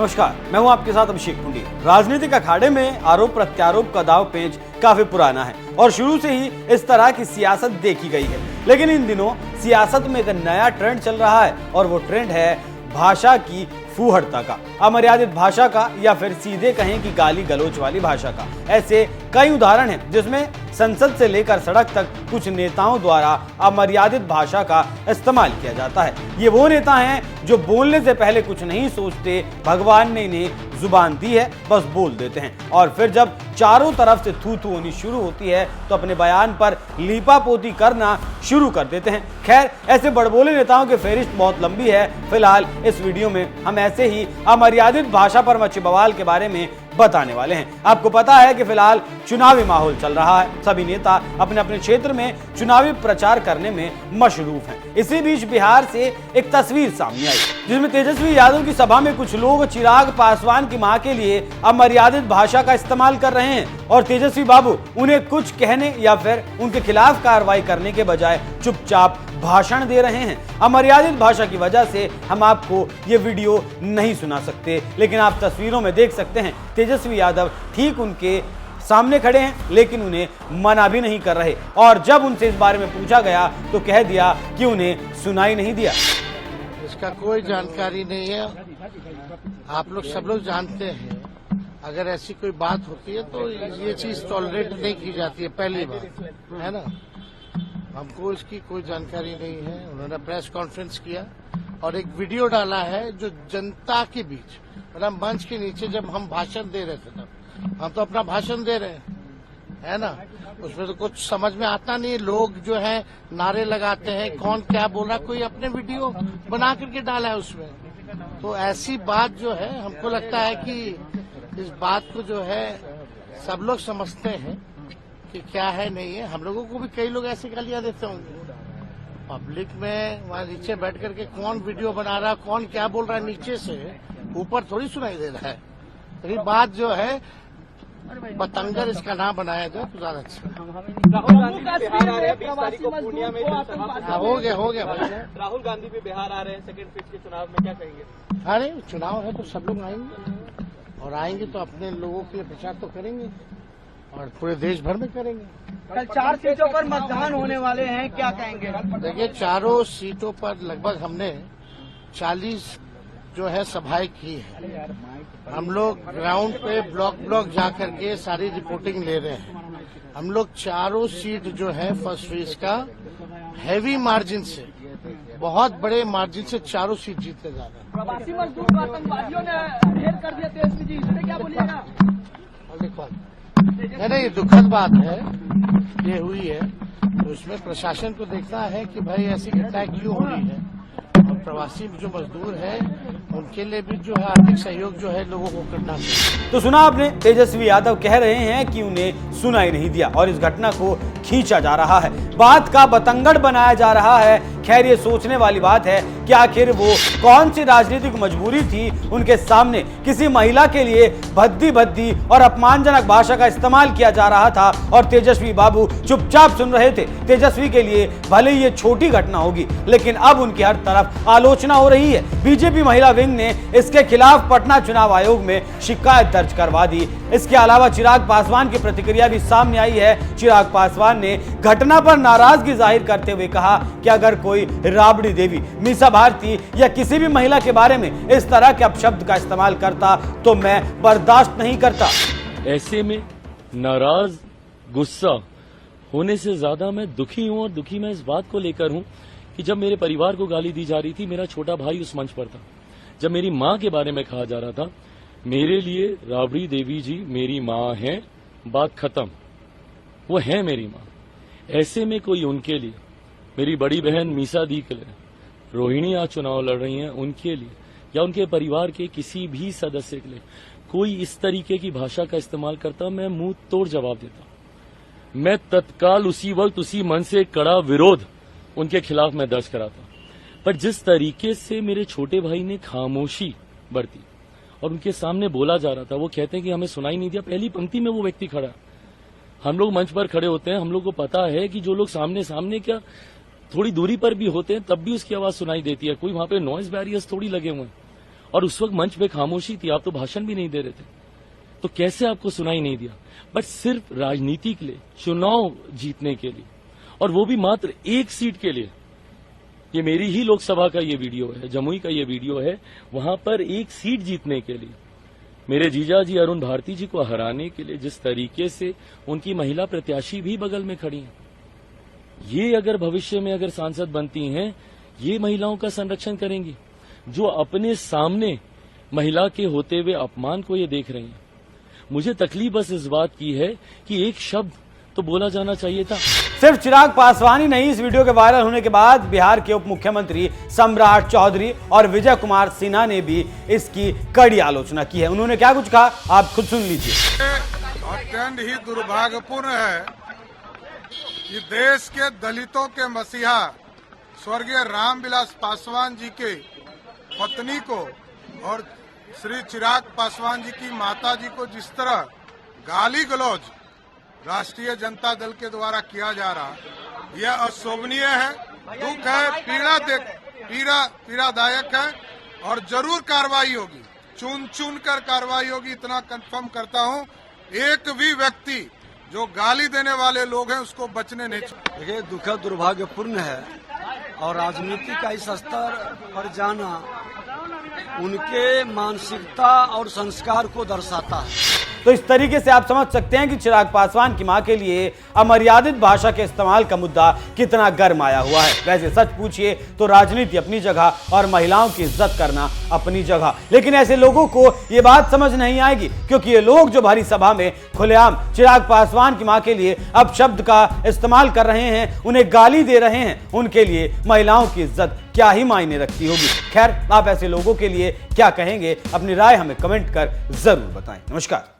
नमस्कार, मैं हूं आपके साथ अभिषेक कुंडी। राजनीतिक अखाड़े में आरोप प्रत्यारोप का दाव पेच काफी पुराना है और शुरू से ही इस तरह की सियासत देखी गई है। लेकिन इन दिनों सियासत में एक नया ट्रेंड चल रहा है और वो ट्रेंड है भाषा की फूहड़ता का, अमर्यादित भाषा का, या फिर सीधे कहें कि गाली गलौज वाली भाषा का। ऐसे कई उदाहरण हैं जिसमें संसद से लेकर सड़क तक कुछ नेताओं द्वारा अमर्यादित भाषा का इस्तेमाल किया जाता है। ये वो नेता हैं जो बोलने से पहले कुछ नहीं सोचते, भगवान ने इन्हें जुबान दी है बस बोल देते हैं, और फिर जब चारों तरफ से थू थू होनी शुरू होती है तो अपने बयान पर लीपापोती करना शुरू कर देते हैं। खैर, ऐसे बड़बोले नेताओं की फेहरिस्त बहुत लंबी है। फिलहाल इस वीडियो में हम ऐसे ही अमर्यादित भाषा पर मचे बवाल के बारे में बताने वाले हैं। आपको पता है कि फिलहाल चुनावी माहौल चल रहा है, सभी नेता अपने अपने क्षेत्र में चुनावी प्रचार करने में मशरूफ हैं। इसी बीच बिहार से एक तस्वीर सामने आई जिसमें तेजस्वी यादव की सभा में कुछ लोग चिराग पासवान की मां के लिए अमर्यादित भाषा का इस्तेमाल कर रहे हैं और तेजस्वी बाबू उन्हें कुछ कहने या फिर उनके खिलाफ कार्रवाई करने के बजाय चुपचाप भाषण दे रहे हैं। अमर्यादित भाषा की वजह से हम आपको ये वीडियो नहीं सुना सकते, लेकिन आप तस्वीरों में देख सकते हैं तेजस्वी यादव ठीक उनके सामने खड़े हैं, लेकिन उन्हें मना भी नहीं कर रहे। और जब उनसे इस बारे में पूछा गया तो कह दिया कि उन्हें सुनाई नहीं दिया। इसका कोई जानकारी नहीं है। आप लोग सब लोग जानते हैं, अगर ऐसी कोई बात होती है तो ये चीज टॉलरेट नहीं की जाती है, पहली बात है ना। हमको इसकी कोई जानकारी नहीं है। उन्होंने प्रेस कॉन्फ्रेंस किया और एक वीडियो डाला है जो जनता के बीच, मतलब मंच के नीचे जब हम भाषण दे रहे थे, तब हम तो अपना भाषण दे रहे हैं, है ना। उसमें तो कुछ समझ में आता नहीं। लोग जो है नारे लगाते हैं, कौन क्या बोल रहा, कोई अपने वीडियो बना करके डाला है उसमें। तो ऐसी बात जो है, हमको लगता है कि इस बात को जो है सब लोग समझते हैं कि क्या है नहीं है। हम लोगों को भी कई लोग ऐसे गालियां देते होंगे पब्लिक में, वहां नीचे बैठ करके कौन वीडियो बना रहा, कौन क्या बोल रहा है नीचे से, ऊपर थोड़ी सुनाई दे रहा है। तो ये बात जो है पतंगर इसका नाम बनाया जाए तो ज्यादा अच्छा। हो गया भाई। राहुल गांधी भी बिहार आ रहे हैं सेकंड फेज के चुनाव में, क्या कहेंगे? अरे चुनाव है तो सब लोग आएंगे, और आएंगे तो अपने लोगों के लिए प्रचार तो करेंगे और पूरे देश भर में करेंगे। कल 4 सीटों पर मतदान होने वाले हैं, क्या कहेंगे? देखिए, चारों सीटों पर लगभग हमने 40 जो है सभाएं की है। हम लोग ग्राउंड पे ब्लॉक जा करके सारी रिपोर्टिंग ले रहे हैं। हम लोग चारों सीट जो है फर्स्ट फेज का हैवी मार्जिन से, बहुत बड़े मार्जिन से चारों सीट जीतने जा रहे हैं। प्रवासी मजदूर आतंकवादियों ने ढेर कर दिया तेजस्वी जी, इसमें क्या बोलिएगा? नहीं, दुखद बात है ये हुई है, तो उसमें प्रशासन को देखना है कि भाई ऐसी घटनाएं क्यों हो रही है, और प्रवासी जो मजदूर है उनके लिए भी जो है आर्थिक सहयोग जो है लोगों को करना चाहिए। तो सुना आपने, तेजस्वी यादव कह रहे हैं कि उन्हें सुनाई नहीं दिया और इस घटना को खींचा जा रहा है, बात का बतंगड़ बनाया जा रहा है। खैर, ये सोचने वाली बात है कि आखिर वो कौन सी राजनीतिक मजबूरी थी उनके सामने किसी महिला के लिए भद्दी और अपमानजनक भाषा का इस्तेमाल किया जा रहा था और तेजस्वी बाबू चुपचाप सुन रहे थे। तेजस्वी के लिए भले ही ये छोटी घटना होगी, लेकिन अब उनकी हर तरफ आलोचना हो रही है। बीजेपी महिला विंग ने इसके खिलाफ पटना चुनाव आयोग में शिकायत दर्ज करवा दी। इसके अलावा चिराग पासवान की प्रतिक्रिया भी सामने आई है। चिराग पासवान ने घटना पर नाराजगी जाहिर करते हुए कहा कि अगर कोई राबड़ी देवी, मीसा भारती या किसी भी महिला के बारे में इस तरह के अपशब्द का इस्तेमाल करता तो मैं बर्दाश्त नहीं करता। ऐसे में नाराज, गुस्सा होने से ज्यादा मैं दुखी हूं, और दुखी मैं इस बात को लेकर हूं कि जब मेरे परिवार को गाली दी जा रही थी, मेरा छोटा भाई उस मंच पर था। जब मेरी मां के बारे में कहा जा रहा था, मेरे लिए राबड़ी देवी जी मेरी मां है, बात खत्म, वो है मेरी मां। ऐसे में कोई उनके लिए, मेरी बड़ी बहन मीसा दी के लिए, रोहिणी आज चुनाव लड़ रही हैं, उनके लिए या उनके परिवार के किसी भी सदस्य के लिए कोई इस तरीके की भाषा का इस्तेमाल करता, मैं मुंह तोड़ जवाब देता। मैं तत्काल उसी वक्त उसी मन से कड़ा विरोध उनके खिलाफ मैं दर्ज कराता। पर जिस तरीके से मेरे छोटे भाई ने खामोशी बरती और उनके सामने बोला जा रहा था, वो कहते हैं कि हमें सुनाई नहीं दिया। पहली पंक्ति में वो व्यक्ति खड़ा, हम लोग मंच पर खड़े होते हैं, हम लोग को पता है कि जो लोग सामने क्या थोड़ी दूरी पर भी होते हैं तब भी उसकी आवाज सुनाई देती है। कोई वहां पे नॉइज बैरियर्स थोड़ी लगे हुए हैं, और उस वक्त मंच पे खामोशी थी, आप तो भाषण भी नहीं दे रहे थे, तो कैसे आपको सुनाई नहीं दिया? बट सिर्फ राजनीति के लिए, चुनाव जीतने के लिए, और वो भी मात्र एक सीट के लिए। ये मेरी ही लोकसभा का ये वीडियो है, जमुई का ये वीडियो है, वहां पर एक सीट जीतने के लिए मेरे जीजा जी अरुण भारती जी को हराने के लिए जिस तरीके से उनकी महिला प्रत्याशी भी बगल में खड़ी हैं, ये अगर भविष्य में अगर सांसद बनती हैं, ये महिलाओं का संरक्षण करेंगी जो अपने सामने महिला के होते हुए अपमान को ये देख रही हैं। मुझे तकलीफ बस इस बात की है कि एक शब्द तो बोला जाना चाहिए था। सिर्फ चिराग पासवान ही नहीं, इस वीडियो के वायरल होने के बाद बिहार के उप मुख्यमंत्री सम्राट चौधरी और विजय कुमार सिन्हा ने भी इसकी कड़ी आलोचना की है। उन्होंने क्या कुछ कहा, आप खुद सुन लीजिए। अत्यंत ही दुर्भाग्यपूर्ण है कि देश के दलितों के मसीहा स्वर्गीय रामविलास पासवान जी के पत्नी को और श्री चिराग पासवान जी की माता जी को जिस तरह गाली गलौज राष्ट्रीय जनता दल के द्वारा किया जा रहा, यह अशोभनीय है, दुख है, पीड़ादायक है और जरूर कार्रवाई होगी, चुन कर कार्रवाई होगी, इतना कंफर्म करता हूं। एक भी व्यक्ति जो गाली देने वाले लोग हैं उसको बचने नहीं चाहिए। देखिए, दुखद दुर्भाग्यपूर्ण है और राजनीति का इस स्तर पर जाना उनके मानसिकता और संस्कार को दर्शाता है। तो इस तरीके से आप समझ सकते हैं कि चिराग पासवान की मां के लिए अमर्यादित भाषा के इस्तेमाल का मुद्दा कितना गर्म आया हुआ है। वैसे सच पूछिए तो राजनीति अपनी जगह और महिलाओं की इज्जत करना अपनी जगह, लेकिन ऐसे लोगों को ये बात समझ नहीं आएगी, क्योंकि ये लोग जो भरी सभा में खुलेआम चिराग पासवान की मां के लिए अपशब्द का इस्तेमाल कर रहे हैं, उन्हें गाली दे रहे हैं, उनके लिए महिलाओं की इज्जत क्या ही मायने रखती होगी। खैर, आप ऐसे लोगों के लिए क्या कहेंगे, अपनी राय हमें कमेंट कर जरूर बताएं। नमस्कार।